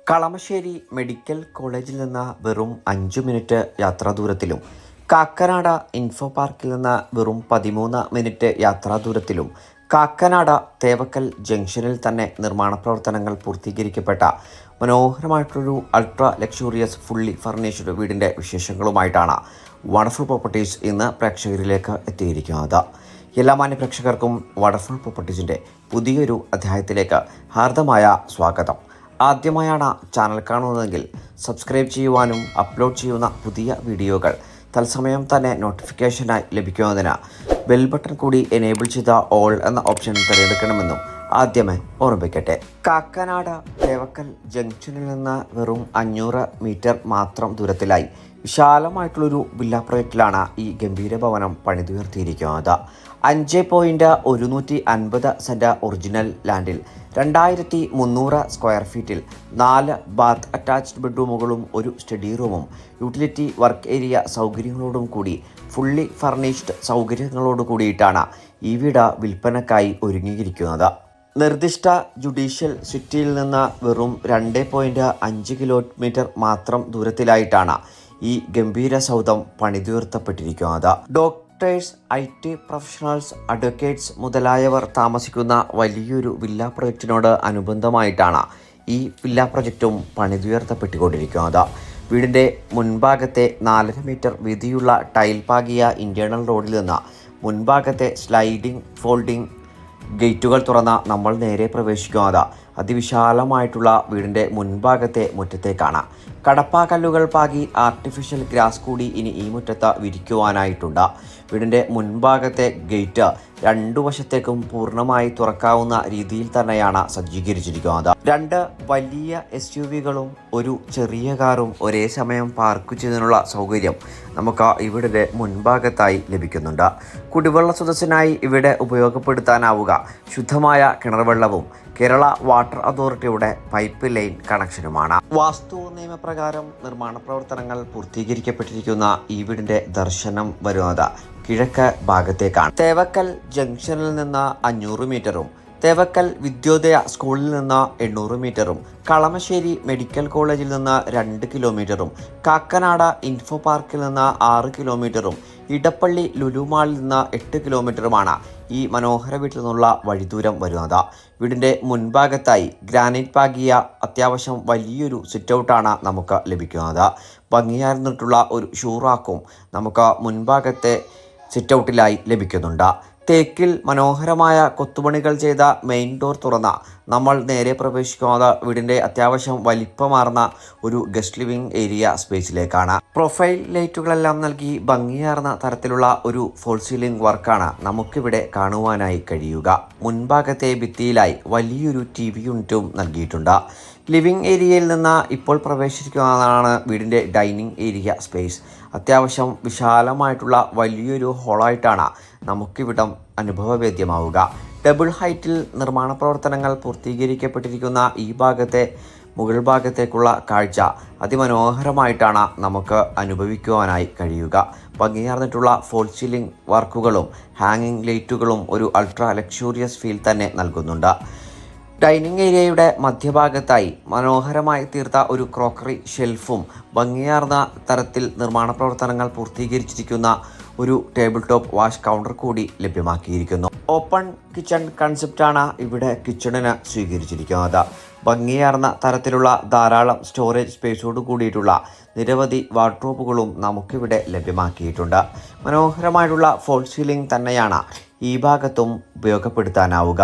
Kalamassery medical കോളേജിൽ നിന്ന് വെറും 5 മിനിറ്റ് യാത്രാദൂരത്തിലും കാക്കനാട ഇൻഫോ പാർക്കിൽ നിന്ന് വെറും 13 മിനിറ്റ് യാത്രാദൂരത്തിലും കാക്കനാട തേവക്കൽ ജംഗ്ഷനിൽ തന്നെ നിർമ്മാണ പ്രവർത്തനങ്ങൾ പൂർത്തീകരിക്കപ്പെട്ട മനോഹരമായിട്ടൊരു അൾട്രാ ലക്ഷൂറിയസ് ഫുള്ളി ഫർണിഷ്ഡ് വീടിൻ്റെ വിശേഷങ്ങളുമായിട്ടാണ് വണ്ടർഫുൾ പ്രോപ്പർട്ടീസ് ഇന്ന് പ്രേക്ഷകരിലേക്ക് എത്തിയിരിക്കുന്നത്. എല്ലാ മാന്യ പ്രേക്ഷകർക്കും വണ്ടർഫുൾ പ്രോപ്പർട്ടീസിൻ്റെ പുതിയൊരു അധ്യായത്തിലേക്ക് ഹാർദമായ സ്വാഗതം. ആദ്യമായാണ് ചാനൽ കാണുന്നതെങ്കിൽ സബ്സ്ക്രൈബ് ചെയ്യുവാനും അപ്ലോഡ് ചെയ്യുന്ന പുതിയ വീഡിയോകൾ തത്സമയം തന്നെ നോട്ടിഫിക്കേഷനായി ലഭിക്കുന്നതിന് ബെൽ ബട്ടൺ കൂടി എനേബിൾ ചെയ്ത ഓൾ എന്ന ഓപ്ഷൻ തിരഞ്ഞെടുക്കണമെന്നും ആദ്യമേ ഓർമ്മിക്കട്ടെ. കാക്കനാട് തേവക്കൽ ജംഗ്ഷനിൽ നിന്ന് വെറും 500 മീറ്റർ മാത്രം ദൂരത്തിലായി വിശാലമായിട്ടുള്ളൊരു വില്ല പ്രൊജക്റ്റിലാണ് ഈ ഗംഭീര ഭവനം പണിതുയർത്തിയിരിക്കുന്നത്. 5.150 സെൻറ് ഒറിജിനൽ ലാൻഡിൽ 2300 സ്ക്വയർ ഫീറ്റിൽ 4 ബാത്ത് അറ്റാച്ച്ഡ് ബെഡ്റൂമുകളും ഒരു സ്റ്റഡി റൂമും യൂട്ടിലിറ്റി വർക്ക് ഏരിയ സൗകര്യങ്ങളോടും കൂടി ഫുള്ളി ഫർണിഷ്ഡ് സൗകര്യങ്ങളോട് കൂടിയിട്ടാണ് ഈ വീട് വിൽപ്പനക്കായി ഒരുങ്ങിയിരിക്കുന്നത്. നിർദ്ദിഷ്ട ജുഡീഷ്യൽ സിറ്റിയിൽ നിന്ന് വെറും 2.5 കിലോമീറ്റർ മാത്രം ദൂരത്തിലായിട്ടാണ് ഈ ഗംഭീര സൗധം പണിതുയർത്തപ്പെട്ടിരിക്കുന്നത്. ഡോക്ടേഴ്സ്, IT പ്രൊഫഷണൽസ്, അഡ്വക്കേറ്റ്സ് മുതലായവർ താമസിക്കുന്ന വലിയൊരു വില്ല പ്രൊജക്റ്റിനോട് അനുബന്ധമായിട്ടാണ് ഈ വില്ല പ്രൊജക്റ്റും പണിതുയർത്തപ്പെട്ടുകൊണ്ടിരിക്കുന്നത്. വീടിൻ്റെ മുൻഭാഗത്തെ 4.5 മീറ്റർ വീതിയുള്ള ടൈൽ പാകിയ ഇന്റേണൽ റോഡിൽ നിന്ന് മുൻഭാഗത്തെ സ്ലൈഡിംഗ് ഫോൾഡിംഗ് ഗേറ്റുകൾ തുറന്ന നമ്മൾ നേരെ പ്രവേശിക്കുന്നത് അതിവിശാലമായിട്ടുള്ള വീടിൻ്റെ മുൻഭാഗത്തെ മുറ്റത്തേക്കാണ്. കടപ്പാക്കല്ലുകൾ പാകി ആർട്ടിഫിഷ്യൽ ഗ്രാസ് കൂടി ഇനി ഈ മുറ്റത്ത് വിരിക്കുവാനായിട്ടുണ്ട്. വീടിൻ്റെ മുൻഭാഗത്തെ ഗേറ്റ് 2 വശത്തേക്കും പൂർണ്ണമായി തുറക്കാവുന്ന രീതിയിൽ തന്നെയാണ് സജ്ജീകരിച്ചിരിക്കുന്നത്. 2 വലിയ SUVകളും ഒരു ചെറിയ കാറും ഒരേ സമയം പാർക്ക് ചെയ്യുന്നതിനുള്ള സൗകര്യം നമുക്ക് ഇവിടെ മുൻഭാഗത്തായി ലഭിക്കുന്നുണ്ട്. കുടിവെള്ള സ്രോതസ്സിനായി ഇവിടെ ഉപയോഗപ്പെടുത്താനാവുക ശുദ്ധമായ കിണർവെള്ളവും കേരള വാട്ടർ അതോറിറ്റിയുടെ പൈപ്പ് ലൈൻ കണക്ഷനുമാണ്. വാസ്തു നിയമപ്രകാരം നിർമ്മാണ പ്രവർത്തനങ്ങൾ പൂർത്തീകരിക്കപ്പെട്ടിരിക്കുന്ന ഈ വീടിൻ്റെ ദർശനം വരുന്നത് കിഴക്ക് ഭാഗത്തേക്കാണ്. തേവക്കൽ ജംഗ്ഷനിൽ നിന്ന് 500 മീറ്ററും തേവക്കൽ വിദ്യോദയ സ്കൂളിൽ നിന്ന് 800 മീറ്ററും കളമശ്ശേരി മെഡിക്കൽ കോളേജിൽ നിന്ന് 2 കിലോമീറ്ററും കാക്കനാട ഇൻഫോ പാർക്കിൽ നിന്ന് 6 കിലോമീറ്ററും ഇടപ്പള്ളി ലുലു മാളിൽ നിന്ന് 8 കിലോമീറ്ററുമാണ് ഈ മനോഹര വീട്ടിൽ നിന്നുള്ള വഴിദൂരം വരുന്നത്. വീടിൻ്റെ മുൻഭാഗത്തായി ഗ്രാനൈറ്റ് പാകിയ അത്യാവശ്യം വലിയൊരു സിറ്റൗട്ടാണ് നമുക്ക് ലഭിക്കുന്നത്. ഭംഗിയാർന്നിട്ടുള്ള ഒരു ഷൂറാക്കും നമുക്ക് മുൻഭാഗത്തെ സിറ്റൗട്ടിലായി ലഭിക്കുന്നുണ്ട്. തേക്കിൽ മനോഹരമായ കൊത്തുപണികൾ ചെയ്ത മെയിൻ ഡോർ തുറന്ന നമ്മൾ നേരെ പ്രവേശിക്കുന്നത് വീടിൻ്റെ അത്യാവശ്യം വലിപ്പമാർന്ന ഒരു ഗസ്റ്റ് ലിവിംഗ് ഏരിയ സ്പേസിലേക്കാണ്. പ്രൊഫൈൽ ലൈറ്റുകളെല്ലാം നൽകി ഭംഗിയാർന്ന തരത്തിലുള്ള ഒരു ഫോൾ സീലിംഗ് വർക്കാണ് നമുക്കിവിടെ കാണുവാനായി കഴിയുക. മുൻഭാഗത്തെ ഭിത്തിയിലായി വലിയൊരു TV യൂണിറ്റും നൽകിയിട്ടുണ്ട്. ലിവിംഗ് ഏരിയയിൽ നിന്ന് ഇപ്പോൾ പ്രവേശിക്കുന്നതാണ് വീടിൻ്റെ ഡൈനിങ് ഏരിയ സ്പേസ്. അത്യാവശ്യം വിശാലമായിട്ടുള്ള വലിയൊരു ഹോളായിട്ടാണ് നമുക്കിവിടം അനുഭവവേദ്യമാവുക. ഡബിൾ ഹൈറ്റിൽ നിർമ്മാണ പ്രവർത്തനങ്ങൾ പൂർത്തീകരിക്കപ്പെട്ടിരിക്കുന്ന ഈ ഭാഗത്തെ മുകൾ ഭാഗത്തേക്കുള്ള കാഴ്ച അതിമനോഹരമായിട്ടാണ് നമുക്ക് അനുഭവിക്കുവാനായി കഴിയുക. ഭംഗിയാർന്നിട്ടുള്ള ഫോൾ സീലിംഗ് വർക്കുകളും ഹാങ്ങിങ് ലൈറ്റുകളും ഒരു അൾട്രാ ലക്ഷൂറിയസ് ഫീൽ തന്നെ നൽകുന്നുണ്ട്. ഡൈനിങ് ഏരിയയുടെ മധ്യഭാഗത്തായി മനോഹരമായി തീർത്ത ഒരു ക്രോക്കറി ഷെൽഫും ഭംഗിയാർന്ന തരത്തിൽ നിർമ്മാണ പ്രവർത്തനങ്ങൾ പൂർത്തീകരിച്ചിരിക്കുന്ന ഒരു ടേബിൾ ടോപ്പ് വാഷ് കൗണ്ടർ കൂടി ലഭ്യമാക്കിയിരിക്കുന്നു. ഓപ്പൺ കിച്ചൺ കൺസെപ്റ്റാണ് ഇവിടെ കിച്ചണിന് സ്വീകരിച്ചിരിക്കുന്നത്. ഭംഗിയാർന്ന തരത്തിലുള്ള ധാരാളം സ്റ്റോറേജ് സ്പേസോട് കൂടിയിട്ടുള്ള നിരവധി വാർഡ്രോബുകളും നമുക്കിവിടെ ലഭ്യമാക്കിയിട്ടുണ്ട്. മനോഹരമായിട്ടുള്ള ഫോൾ സീലിംഗ് തന്നെയാണ് ഈ ഭാഗത്തും ഉപയോഗപ്പെടുത്താനാവുക.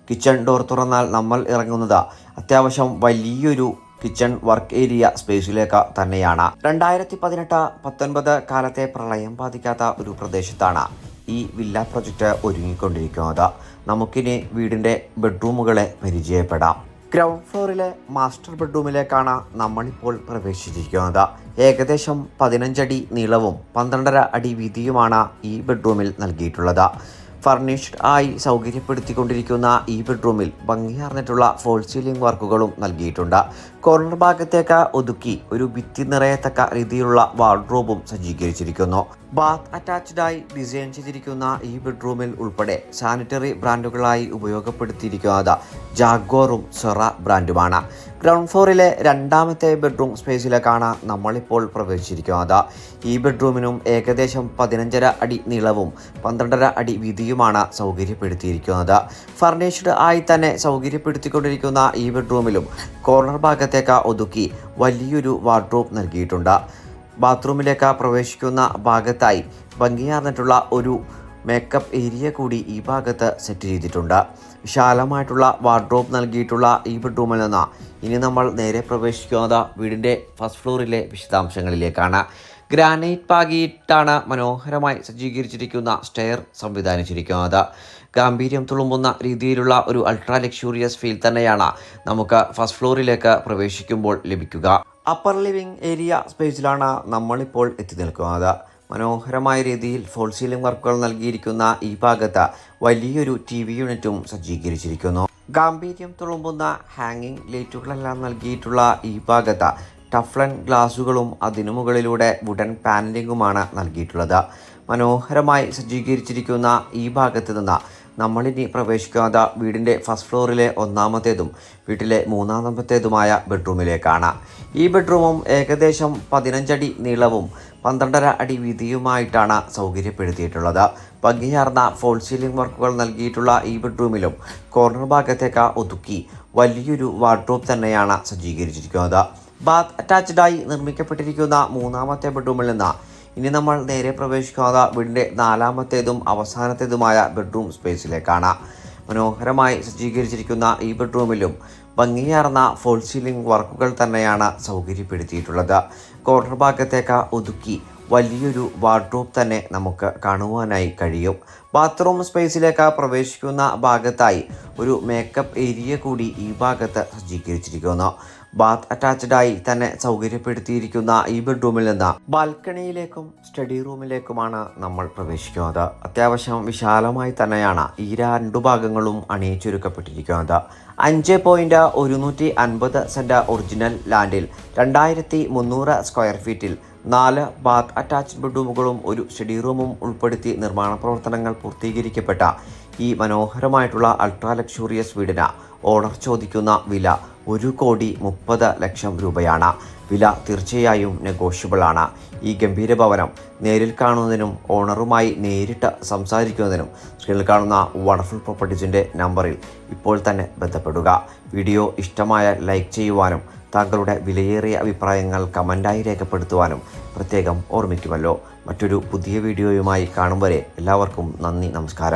കിച്ചൺ ഡോർ തുറന്നാൽ നമ്മൾ ഇറങ്ങുന്നത് അത്യാവശ്യം വലിയൊരു കിച്ചൺ വർക്ക് ഏരിയ സ്പേസിലേക്ക് തന്നെയാണ്. 2018-19 കാലത്തെ പ്രളയം ബാധിക്കാത്ത ഒരു പ്രദേശത്താണ് ഈ വില്ല പ്രൊജക്റ്റ് ഒരുങ്ങിക്കൊണ്ടിരിക്കുന്നത്. നമുക്കിനി വീടിൻ്റെ ബെഡ്റൂമുകളെ പരിചയപ്പെടാം. ഗ്രൗണ്ട് ഫ്ലോറിലെ മാസ്റ്റർ ബെഡ്റൂമിലേക്കാണ് നമ്മളിപ്പോൾ പ്രവേശിച്ചിരിക്കുന്നത്. ഏകദേശം 15 അടി നീളവും 12.5 അടി വീതിയുമാണ് ഈ ബെഡ്റൂമിൽ നൽകിയിട്ടുള്ളത്. ഫർണിഷ്ഡ് ആയി സൗകര്യപ്പെടുത്തിക്കൊണ്ടിരിക്കുന്ന ഈ ബെഡ്റൂമിൽ ഭംഗിയാർന്നിട്ടുള്ള ഫോൾ സീലിംഗ് വർക്കുകളും നൽകിയിട്ടുണ്ട്. കോർണർ ഭാഗത്തേക്ക് ഒതുക്കി ഒരു ഭിത്തി നിറയത്തക്ക രീതിയിലുള്ള വാർഡ്രോബും സജ്ജീകരിച്ചിരിക്കുന്നു. ബാത്ത് അറ്റാച്ച്ഡായി ഡിസൈൻ ചെയ്തിരിക്കുന്ന ഈ ബെഡ്റൂമിൽ ഉൾപ്പെടെ സാനിറ്ററി ബ്രാൻഡുകളായി ഉപയോഗപ്പെടുത്തിയിരിക്കുന്നത് ജാഗ്വാറും സെറ ബ്രാൻഡുമാണ്. ഗ്രൗണ്ട് ഫ്ലോറിലെ രണ്ടാമത്തെ ബെഡ്റൂം സ്പേസിലേക്കാണ് നമ്മളിപ്പോൾ പ്രവേശിച്ചിരിക്കുന്നത്. ഈ ബെഡ്റൂമിനും ഏകദേശം 15.5 അടി നീളവും 12.5 അടി വീതിയുമാണ് സൗകര്യപ്പെടുത്തിയിരിക്കുന്നത്. ഫർണിഷ്ഡ് ആയി തന്നെ സൗകര്യപ്പെടുത്തിക്കൊണ്ടിരിക്കുന്ന ഈ ബെഡ്റൂമിലും കോർണർ ഭാഗത്തേക്ക് ഒതുക്കി വലിയൊരു വാർഡ്രോബ് നൽകിയിട്ടുണ്ട്. ബാത്റൂമിലേക്ക് പ്രവേശിക്കുന്ന ഭാഗത്തായി ഭംഗിയാർന്നിട്ടുള്ള ഒരു മേക്കപ്പ് ഏരിയ കൂടി ഈ ഭാഗത്ത് സെറ്റ് ചെയ്തിട്ടുണ്ട്. വിശാലമായിട്ടുള്ള വാർഡ്രോബ് നൽകിയിട്ടുള്ള ഈ ബെഡ്റൂമിൽ നിന്ന് ഇനി നമ്മൾ നേരെ പ്രവേശിക്കുന്നത് വീടിൻ്റെ ഫസ്റ്റ് ഫ്ലോറിലെ വിശദാംശങ്ങളിലേക്കാണ്. ഗ്രാനൈറ്റ് പാകിയിട്ടാണ് മനോഹരമായി സജ്ജീകരിച്ചിരിക്കുന്ന സ്റ്റെയർ സംവിധാനിച്ചിരിക്കുന്നത്. ഗാംഭീര്യം തുളുമ്പുന്ന രീതിയിലുള്ള ഒരു അൾട്രാ ലക്ഷൂറിയസ് ഫീൽ തന്നെയാണ് നമുക്ക് ഫസ്റ്റ് ഫ്ലോറിലേക്ക് പ്രവേശിക്കുമ്പോൾ ലഭിക്കുക. അപ്പർ ലിവിംഗ് ഏരിയ സ്പേസിലാണ് നമ്മളിപ്പോൾ എത്തി നിൽക്കുന്നത്. മനോഹരമായ രീതിയിൽ ഫോൾ സീലിംഗ് വർക്കുകൾ നൽകിയിരിക്കുന്ന ഈ ഭാഗത്ത് വലിയൊരു TV യൂണിറ്റും സജ്ജീകരിച്ചിരിക്കുന്നു. ഗാംഭീര്യം തുളുമ്പുന്ന ഹാങ്ങിങ് ലൈറ്റുകളെല്ലാം നൽകിയിട്ടുള്ള ഈ ഭാഗത്ത് ടഫ്ലൻ ഗ്ലാസുകളും അതിനു മുകളിലൂടെ വുഡൻ പാനലിങ്ങുമാണ് നൽകിയിട്ടുള്ളത്. മനോഹരമായി സജ്ജീകരിച്ചിരിക്കുന്ന ഈ ഭാഗത്ത് നിന്ന് നമ്മളിനി പ്രവേശിക്കുന്നത് വീടിൻ്റെ ഫസ്റ്റ് ഫ്ലോറിലെ ഒന്നാമത്തേതും വീട്ടിലെ മൂന്നാമത്തേതുമായ ബെഡ്റൂമിലേക്കാണ്. ഈ ബെഡ്റൂമും ഏകദേശം 15 അടി നീളവും 12.5 അടി വീതിയുമായിട്ടാണ് സൗകര്യപ്പെടുത്തിയിട്ടുള്ളത്. ഭംഗിയാർന്ന ഫോൾ സീലിംഗ് വർക്കുകൾ നൽകിയിട്ടുള്ള ഈ ബെഡ്റൂമിലും കോർണർ ഭാഗത്തേക്ക് ഒതുക്കി വലിയൊരു വാർഡ്രോബ് തന്നെയാണ് സജ്ജീകരിച്ചിരിക്കുന്നത്. ബാത്ത് അറ്റാച്ച്ഡായി നിർമ്മിക്കപ്പെട്ടിരിക്കുന്ന മൂന്നാമത്തെ ബെഡ്റൂമിൽ നിന്ന് ഇനി നമ്മൾ നേരെ പ്രവേശിക്കുന്നത് വീടിൻ്റെ നാലാമത്തേതും അവസാനത്തേതുമായ ബെഡ്റൂം സ്പേസിലേക്കാണ്. മനോഹരമായി സജ്ജീകരിച്ചിരിക്കുന്ന ഈ ബെഡ്റൂമിലും ഭംഗിയാർന്ന ഫോൾ സീലിംഗ് വർക്കുകൾ തന്നെയാണ് സൗകര്യപ്പെടുത്തിയിട്ടുള്ളത്. കോർണർ ഭാഗത്തേക്ക് ഒതുക്കി വലിയൊരു വാർഡ്രോബ് തന്നെ നമുക്ക് കാണുവാനായി കഴിയും. ബാത്റൂം സ്പേസിലേക്ക് പ്രവേശിക്കുന്ന ഭാഗത്തായി ഒരു മേക്കപ്പ് ഏരിയ കൂടി ഈ ഭാഗത്ത് സജ്ജീകരിച്ചിരിക്കുന്നു. ബാത്ത് അറ്റാച്ച്ഡായി തന്നെ സൗകര്യപ്പെടുത്തിയിരിക്കുന്ന ഈ ബെഡ്റൂമിൽ നിന്ന് ബാൽക്കണിയിലേക്കും സ്റ്റഡി റൂമിലേക്കുമാണ് നമ്മൾ പ്രവേശിക്കുന്നത്. അത്യാവശ്യം വിശാലമായി തന്നെയാണ് ഈ രണ്ടു ഭാഗങ്ങളും അണിയിച്ചൊരുക്കപ്പെട്ടിരിക്കുന്നത്. 5.150 സെൻറ് ഒറിജിനൽ ലാൻഡിൽ 2300 സ്ക്വയർ ഫീറ്റിൽ 4 ബാത്ത് അറ്റാച്ച്ഡ് ബെഡ്റൂമുകളും ഒരു സ്റ്റഡി റൂമും ഉൾപ്പെടുത്തി നിർമ്മാണ പ്രവർത്തനങ്ങൾ പൂർത്തീകരിക്കപ്പെട്ട ഈ മനോഹരമായിട്ടുള്ള അൾട്രാ ലക്ഷൂറിയസ് വീടിന് ഓണർ ചോദിക്കുന്ന വില 1,30,00,000 രൂപയാണ്. വില തീർച്ചയായും നെഗോഷ്യബിൾ ആണ്. ഈ ഗംഭീര ഭവനം നേരിൽ കാണുന്നതിനും ഓണറുമായി നേരിട്ട് സംസാരിക്കുന്നതിനും സ്ക്രീനിൽ കാണുന്ന വണ്ടർഫുൾ പ്രോപ്പർട്ടീസിൻ്റെ നമ്പറിൽ ഇപ്പോൾ തന്നെ ബന്ധപ്പെടുക. വീഡിയോ ഇഷ്ടമായ ലൈക്ക് ചെയ്യുവാനും താങ്കളുടെ വിലയേറിയ അഭിപ്രായങ്ങൾ കമൻ്റായി രേഖപ്പെടുത്തുവാനും പ്രത്യേകം ഓർമ്മിക്കുമല്ലോ. മറ്റൊരു പുതിയ വീഡിയോയുമായി കാണും വരെ എല്ലാവർക്കും നന്ദി, നമസ്കാരം.